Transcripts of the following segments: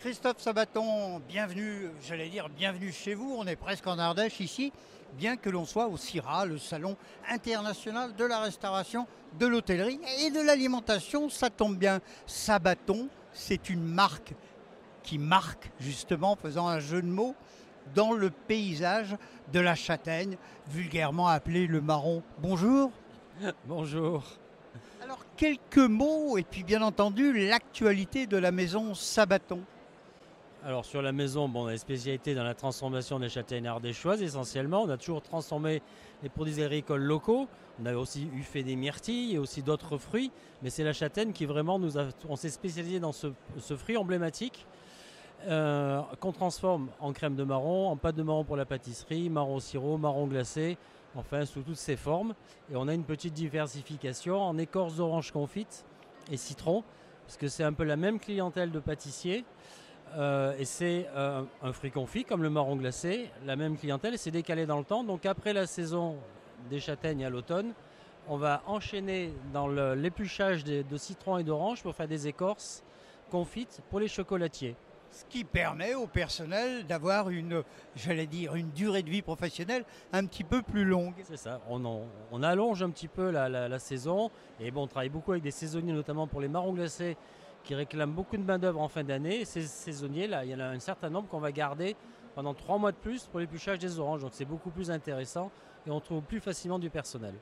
Christophe Sabaton, bienvenue, j'allais dire bienvenue chez vous, on est presque en Ardèche ici, bien que l'on soit au CIRA, le Salon international de la restauration, de l'hôtellerie et de l'alimentation, ça tombe bien. Sabaton, c'est une marque qui marque justement, faisant un jeu de mots, dans le paysage de la châtaigne, vulgairement appelée le marron. Bonjour. Bonjour. Alors quelques mots et puis bien entendu l'actualité de la maison Sabaton. Alors sur la maison, on a des spécialités dans la transformation des châtaignes ardéchoises essentiellement. On a toujours transformé les produits agricoles locaux. On a aussi fait des myrtilles et aussi d'autres fruits. Mais c'est la châtaigne qui vraiment on s'est spécialisé dans ce fruit emblématique qu'on transforme en crème de marron, en pâte de marron pour la pâtisserie, marron au sirop, marron glacé, enfin sous toutes ses formes. Et on a une petite diversification en écorce d'orange confite et citron, parce que c'est un peu la même clientèle de pâtissiers. Et c'est un fruit confit comme le marron glacé, la même clientèle, et c'est décalé dans le temps. Donc après la saison des châtaignes à l'automne, on va enchaîner dans l'épluchage de citron et d'orange pour faire des écorces confites pour les chocolatiers. Ce qui permet au personnel d'avoir j'allais dire, une durée de vie professionnelle un petit peu plus longue. C'est ça, on allonge un petit peu la saison. Et bon, on travaille beaucoup avec des saisonniers, notamment pour les marrons glacés, qui réclament beaucoup de main-d'œuvre en fin d'année. Et ces saisonniers-là, il y en a un certain nombre qu'on va garder pendant 3 mois de plus pour l'épluchage des oranges. Donc c'est beaucoup plus intéressant et on trouve plus facilement du personnel.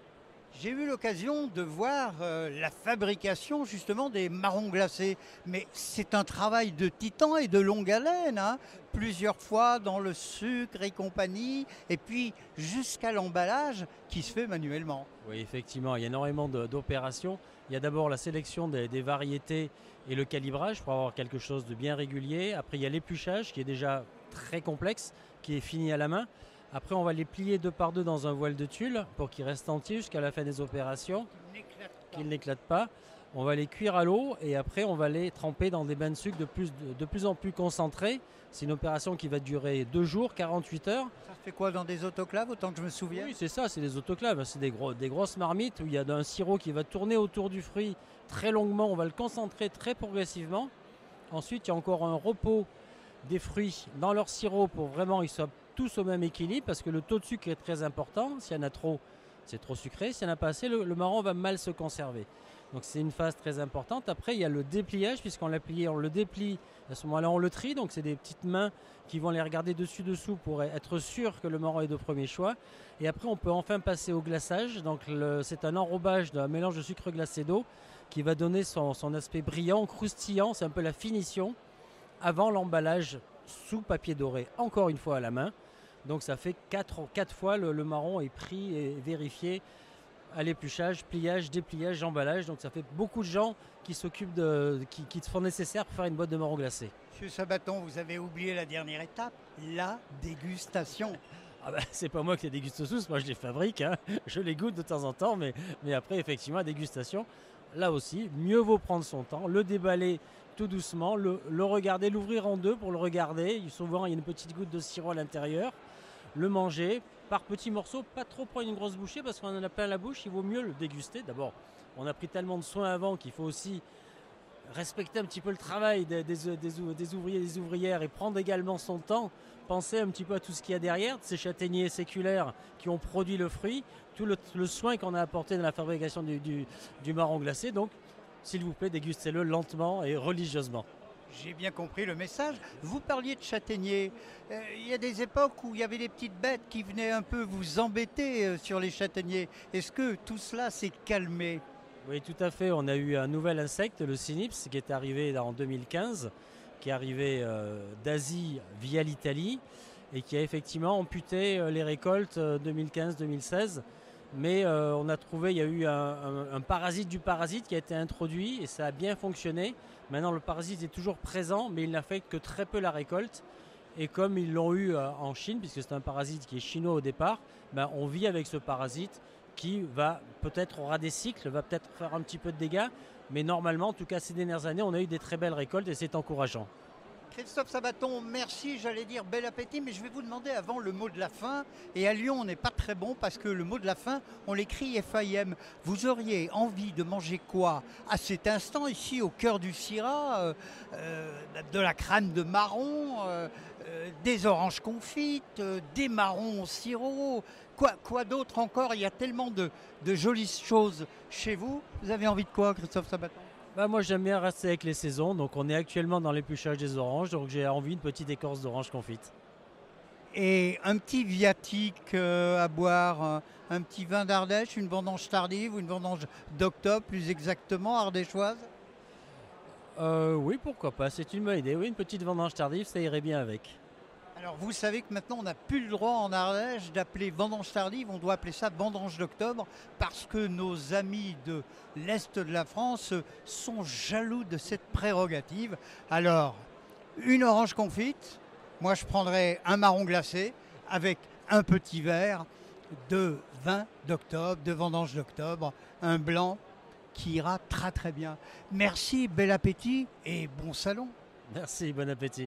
J'ai eu l'occasion de voir la fabrication justement des marrons glacés, mais c'est un travail de titan et de longue haleine, hein. Plusieurs fois dans le sucre et compagnie, et puis jusqu'à l'emballage qui se fait manuellement. Oui, effectivement, il y a énormément d'opérations. Il y a d'abord la sélection des variétés et le calibrage pour avoir quelque chose de bien régulier. Après, il y a l'épluchage qui est déjà très complexe, qui est fini à la main. Après, on va les plier 2 par 2 dans un voile de tulle pour qu'ils restent entiers jusqu'à la fin des opérations, qu'ils n'éclatent pas. On va les cuire à l'eau et après, on va les tremper dans des bains de sucre de plus en plus concentrés. C'est une opération qui va durer 2 jours, 48 heures. Ça se fait quoi, dans des autoclaves, autant que je me souviens? Oui, c'est ça, c'est des autoclaves. C'est des grosses marmites où il y a un sirop qui va tourner autour du fruit très longuement. On va le concentrer très progressivement. Ensuite, il y a encore un repos des fruits dans leur sirop pour vraiment qu'ils soient tous au même équilibre, parce que le taux de sucre est très important. S'il y en a trop, c'est trop sucré. S'il n'y en a pas assez, le marron va mal se conserver. Donc c'est une phase très importante. Après, il y a le dépliage, puisqu'on l'a plié, on le déplie. À ce moment-là, on le trie. Donc c'est des petites mains qui vont les regarder dessus-dessous pour être sûr que le marron est de premier choix. Et après, on peut enfin passer au glaçage. Donc c'est un enrobage d'un mélange de sucre glacé d'eau qui va donner son aspect brillant, croustillant. C'est un peu la finition avant l'emballage sous papier doré, encore une fois à la main. Donc ça fait 4 fois le marron est pris et vérifié à l'épluchage, pliage, dépliage, emballage. Donc ça fait beaucoup de gens qui s'occupent qui font nécessaire pour faire une boîte de marron glacé. Monsieur Sabaton, vous avez oublié la dernière étape, la dégustation. Ah bah, c'est pas moi qui les déguste tous, moi je les fabrique, hein. Je les goûte de temps en temps, mais après effectivement la dégustation, là aussi, mieux vaut prendre son temps, le déballer tout doucement, le regarder, l'ouvrir en deux pour le regarder. Souvent il y a une petite goutte de sirop à l'intérieur. Le manger par petits morceaux, pas trop prendre une grosse bouchée parce qu'on en a plein la bouche, il vaut mieux le déguster. D'abord, on a pris tellement de soins avant qu'il faut aussi respecter un petit peu le travail des ouvriers et des ouvrières et prendre également son temps, penser un petit peu à tout ce qu'il y a derrière, ces châtaigniers séculaires qui ont produit le fruit, tout le soin qu'on a apporté dans la fabrication du marron glacé. Donc, s'il vous plaît, dégustez-le lentement et religieusement. J'ai bien compris le message. Vous parliez de châtaigniers. Il y a des époques où il y avait des petites bêtes qui venaient un peu vous embêter sur les châtaigniers. Est-ce que tout cela s'est calmé? Oui, tout à fait. On a eu un nouvel insecte, le cynips, qui est arrivé en 2015, qui est arrivé d'Asie via l'Italie et qui a effectivement amputé les récoltes 2015-2016. Mais on a trouvé, il y a eu un parasite du parasite qui a été introduit et ça a bien fonctionné. Maintenant, le parasite est toujours présent, mais il n'affecte que très peu la récolte. Et comme ils l'ont eu en Chine, puisque c'est un parasite qui est chinois au départ, on vit avec ce parasite qui va peut-être aura des cycles, va peut-être faire un petit peu de dégâts. Mais normalement, en tout cas ces dernières années, on a eu des très belles récoltes et c'est encourageant. Christophe Sabaton, merci, j'allais dire bel appétit, mais je vais vous demander avant le mot de la fin. Et à Lyon, on n'est pas très bon parce que le mot de la fin, on l'écrit FAIM. Vous auriez envie de manger quoi à cet instant, ici au cœur du Syrah de la crème de marron, des oranges confites, des marrons au sirop. Quoi d'autre encore? Il y a tellement de jolies choses chez vous. Vous avez envie de quoi, Christophe Sabaton? Bah, moi j'aime bien rester avec les saisons, donc on est actuellement dans l'épluchage des oranges, donc j'ai envie d'une petite écorce d'orange confite. Et un petit viatique à boire, un petit vin d'Ardèche, une vendange tardive ou une vendange d'octobre plus exactement, ardéchoise? Oui, pourquoi pas, c'est une bonne idée. Oui, une petite vendange tardive, ça irait bien avec. Alors vous savez que maintenant on n'a plus le droit en Ardèche d'appeler vendange tardive, on doit appeler ça vendange d'octobre parce que nos amis de l'Est de la France sont jaloux de cette prérogative. Alors, une orange confite, moi je prendrais un marron glacé avec un petit verre de vin d'octobre, de vendange d'octobre, un blanc qui ira très très bien. Merci, bel appétit et bon salon. Merci, bon appétit.